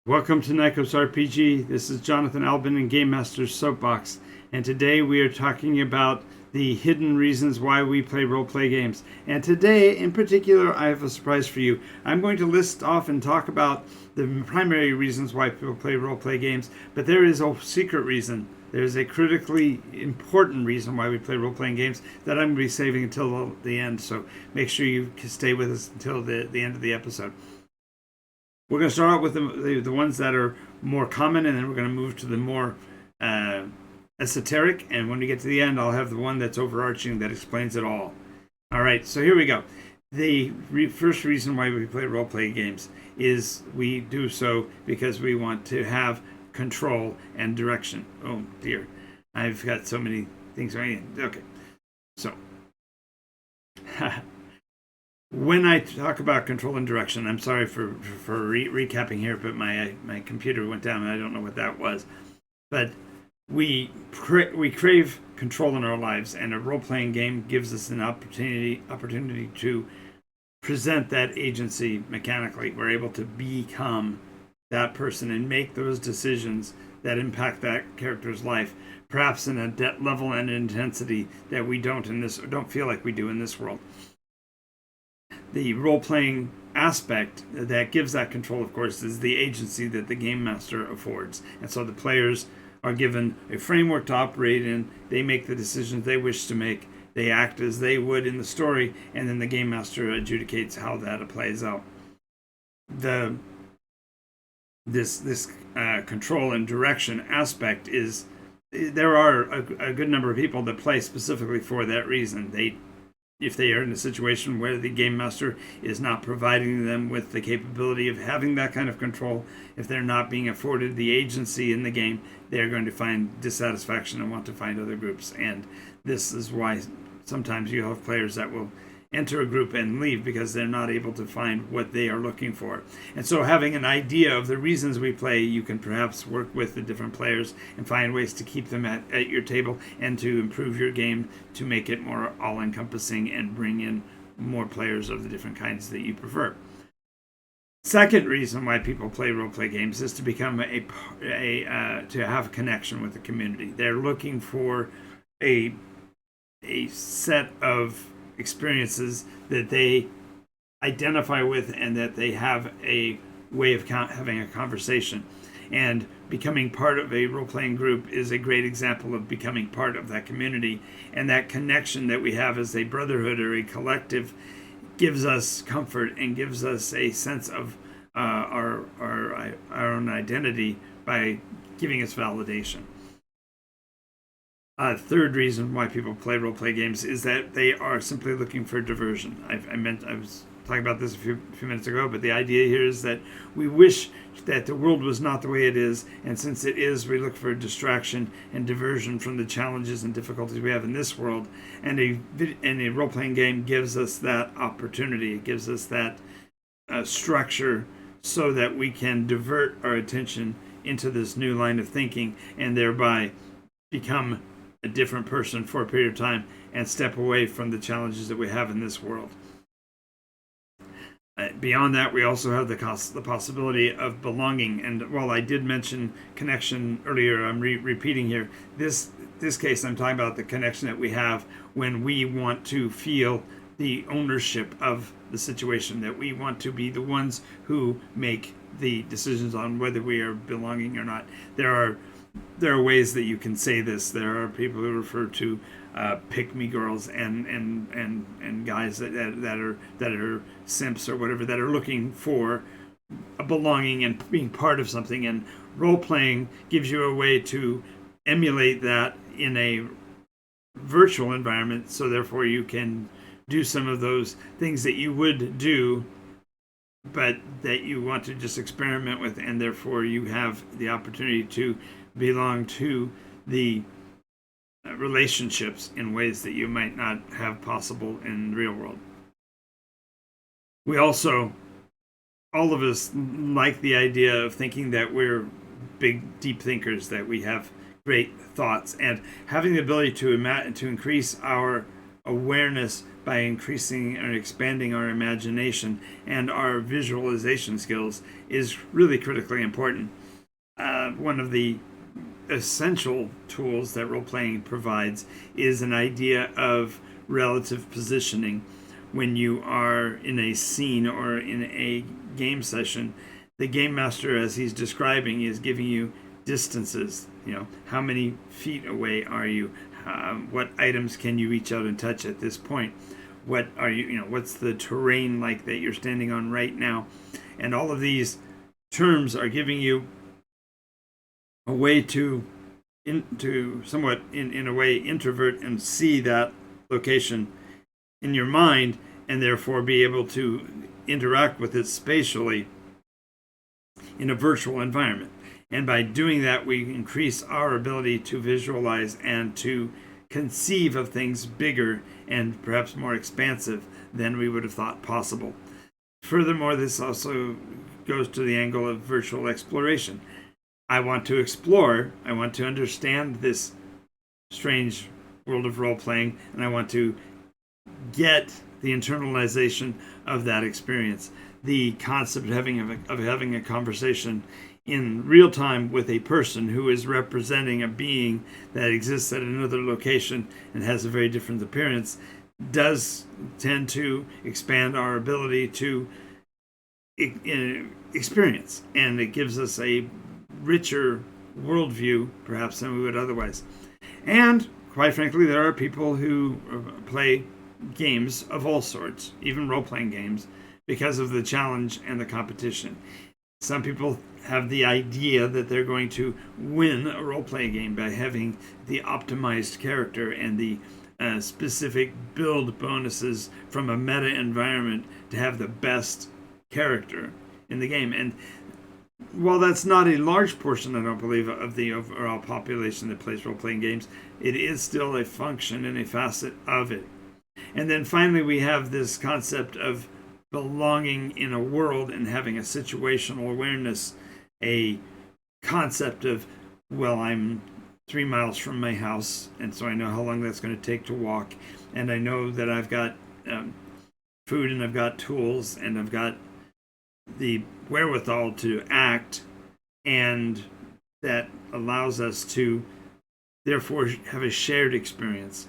Welcome to NycosRPG. This is Jonathan Albin and Game Master Soapbox, and today we are talking about the hidden reasons why we play role-play games. And today, in particular, I have a surprise for you. I'm going to list off and talk about the primary reasons why people play role-play games, but there is a secret reason. There's a critically important reason why we play role-playing games that I'm going to be saving until the end, so make sure you stay with us until the end of the episode. We're going to start out with the ones that are more common, and then we're going to move to the more esoteric. And when we get to the end, I'll have the one that's overarching that explains it all. All right, so here we go. The first reason why we play role-play games is we do so because we want to have control and direction. Oh, dear. I've got so many things right in. Okay, so... When I talk about control and direction, I'm sorry for recapping here, but my computer went down and I don't know what that was. But we crave control in our lives, and a role-playing game gives us an opportunity to present that agency mechanically. We're able to become that person and make those decisions that impact that character's life, perhaps in a depth level and intensity that we don't feel like we do in this world. The role-playing aspect that gives that control, of course, is the agency that the game master affords. And so the players are given a framework to operate in. They make the decisions they wish to make. They act as they would in the story, and then the game master adjudicates how that plays out. This control and direction aspect is, there are a good number of people that play specifically for that reason. If they are in a situation where the game master is not providing them with the capability of having that kind of control, if they're not being afforded the agency in the game, they're going to find dissatisfaction and want to find other groups. And this is why sometimes you have players that will enter a group and leave because they're not able to find what they are looking for. And so having an idea of the reasons we play, you can perhaps work with the different players and find ways to keep them at your table and to improve your game to make it more all-encompassing and bring in more players of the different kinds that you prefer. Second reason why people play role-play games is to become to have a connection with the community. They're looking for a set of experiences that they identify with and that they have a way of having a conversation. And becoming part of a role-playing group is a great example of becoming part of that community. And that connection that we have as a brotherhood or a collective gives us comfort and gives us a sense of our own identity by giving us validation. Third reason why people play role-play games is that they are simply looking for diversion. I was talking about this a few minutes ago, but the idea here is that we wish that the world was not the way it is, and since it is, we look for distraction and diversion from the challenges and difficulties we have in this world. And a role-playing game gives us that opportunity. It gives us that structure so that we can divert our attention into this new line of thinking and thereby become a different person for a period of time and step away from the challenges that we have in this world. Beyond that, we also have the possibility of belonging. And while I did mention connection earlier, I'm repeating here. This case, I'm talking about the connection that we have when we want to feel the ownership of the situation, that we want to be the ones who make the decisions on whether we are belonging or not. There are ways that you can say this. There are people who refer to pick-me girls and guys that are simps or whatever, that are looking for a belonging and being part of something. And role-playing gives you a way to emulate that in a virtual environment, so therefore you can do some of those things that you would do but that you want to just experiment with, and therefore you have the opportunity to belong to the relationships in ways that you might not have possible in the real world. We also, all of us, like the idea of thinking that we're big, deep thinkers, that we have great thoughts, and having the ability to increase our awareness by increasing and expanding our imagination and our visualization skills is really critically important. One of the essential tools that role-playing provides is an idea of relative positioning. When you are in a scene or in a game session, the game master, as he's describing, is giving you distances. How many feet away are you? What items can you reach out and touch at this point? What are what's the terrain like that you're standing on right now? And all of these terms are giving you a way to somewhat in a way introvert and see that location in your mind, and therefore be able to interact with it spatially in a virtual environment. And by doing that, we increase our ability to visualize and to conceive of things bigger and perhaps more expansive than we would have thought possible. Furthermore, this also goes to the angle of virtual exploration. I want to explore, I want to understand this strange world of role-playing, and I want to get the internalization of that experience. The concept of having a conversation in real time with a person who is representing a being that exists at another location and has a very different appearance does tend to expand our ability to experience, and it gives us a richer worldview perhaps than we would otherwise. And quite frankly, there are people who play games of all sorts, even role-playing games, because of the challenge and the competition. Some people have the idea that they're going to win a role-playing game by having the optimized character and the specific build bonuses from a meta environment to have the best character in the game. And while that's not a large portion, I don't believe, of the overall population that plays role-playing games, it is still a function and a facet of it. And then finally, we have this concept of belonging in a world and having a situational awareness, a concept of, well, I'm 3 miles from my house, and so I know how long that's going to take to walk, and I know that I've got food, and I've got tools, and I've got the wherewithal to act, and that allows us to therefore have a shared experience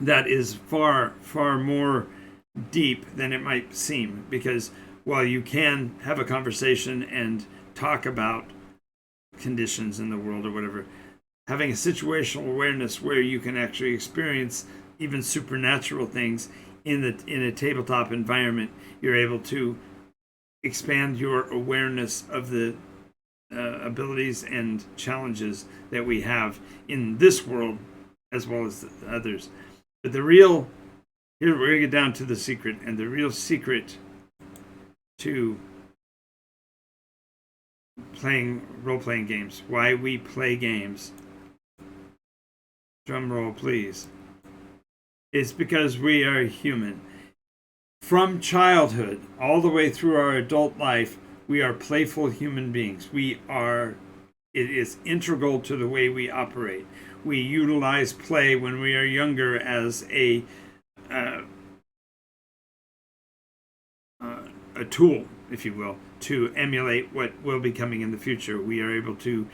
that is far, far more deep than it might seem. Because while you can have a conversation and talk about conditions in the world or whatever, having a situational awareness where you can actually experience even supernatural things in a tabletop environment, you're able to expand your awareness of the abilities and challenges that we have in this world as well as the others. But here we're going to get down to the secret, and the real secret to playing role-playing games, why we play games, drum roll please, is because we are human. From childhood all the way through our adult life, we are playful human beings. It is integral to the way we operate. We utilize play when we are younger as a tool, if you will, to emulate what will be coming in the future. We are able to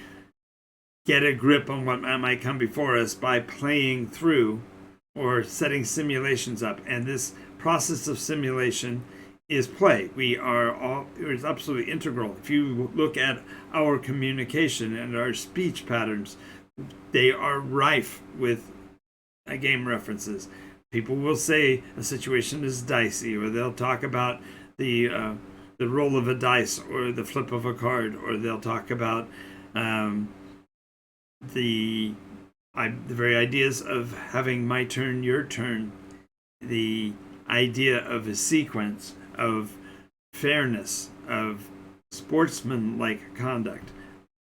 get a grip on what might come before us by playing through or setting simulations up. And this process of simulation is play. It's absolutely integral. If you look at our communication and our speech patterns, they are rife with game references. People will say a situation is dicey, or they'll talk about the roll of a dice or the flip of a card, or they'll talk about the very ideas of having my turn, your turn, the idea of a sequence, of fairness, of sportsman-like conduct.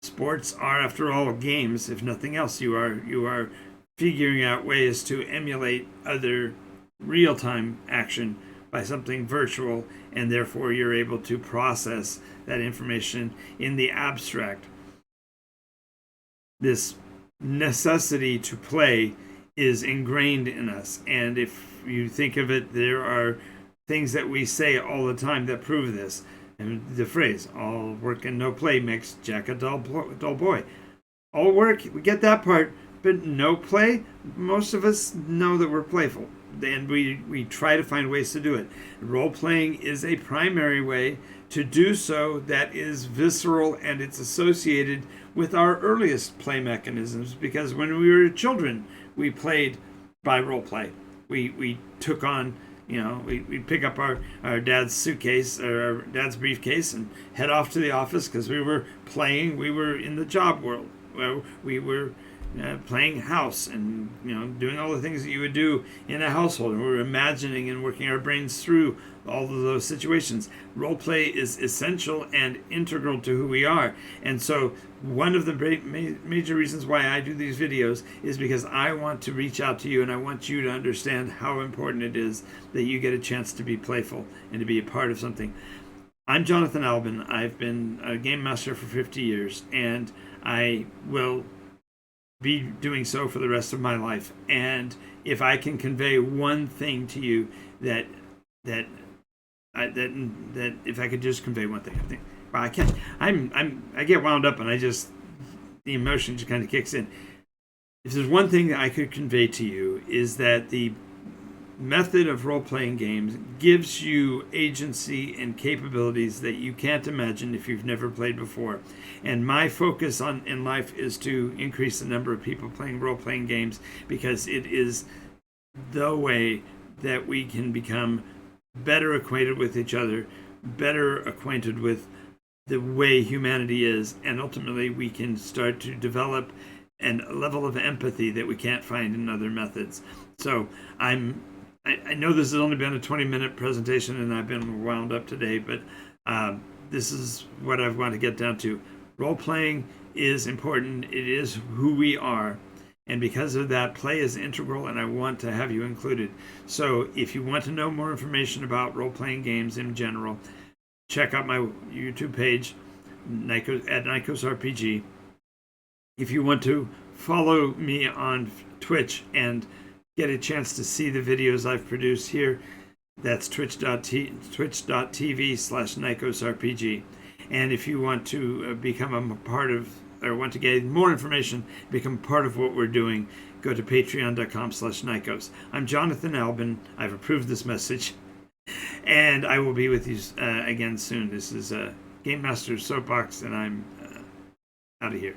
Sports are, after all, games. If nothing else, you are figuring out ways to emulate other real-time action by something virtual, and therefore you're able to process that information in the abstract. This necessity to play is ingrained in us. And if you think of it, there are things that we say all the time that prove this. And the phrase, all work and no play makes Jack a dull boy. All work, we get that part, but no play, most of us know that we're playful. And we try to find ways to do it. Role playing is a primary way to do so that is visceral, and it's associated with our earliest play mechanisms, because when we were children, we played by role play. We took on, we'd pick up our dad's suitcase or our dad's briefcase and head off to the office because we were playing. We were in the job world where we were playing house and doing all the things that you would do in a household, and we were imagining and working our brains through all of those situations. Role play is essential and integral to who we are, and so one of the major reasons why I do these videos is because I want to reach out to you, and I want you to understand how important it is that you get a chance to be playful and to be a part of something. I'm Jonathan Albin. I've been a game master for 50 years, and I will be doing so for the rest of my life. And if I can convey one thing to you, that if I could just convey one thing, I think, well, I can't. I get wound up, and the emotion just kind of kicks in. If there's one thing that I could convey to you, is that the method of role-playing games gives you agency and capabilities that you can't imagine if you've never played before. And my focus in life is to increase the number of people playing role-playing games, because it is the way that we can become better acquainted with each other, better acquainted with the way humanity is, and ultimately we can start to develop a level of empathy that we can't find in other methods. So I know this has only been a 20-minute presentation, and I've been wound up today, but this is what I want to get down to. Role-playing is important. It is who we are. And because of that, play is integral, and I want to have you included. So if you want to know more information about role-playing games in general, check out my YouTube page at NycosRPG. If you want to follow me on Twitch and get a chance to see the videos I've produced here, that's twitch.tv/NycosRPG. And if you want to become a part of, or want to get more information, become part of what we're doing, go to patreon.com/Nykos. I'm Jonathan Albin. I've approved this message, and I will be with you again soon. This is Game Master Soapbox, and I'm out of here.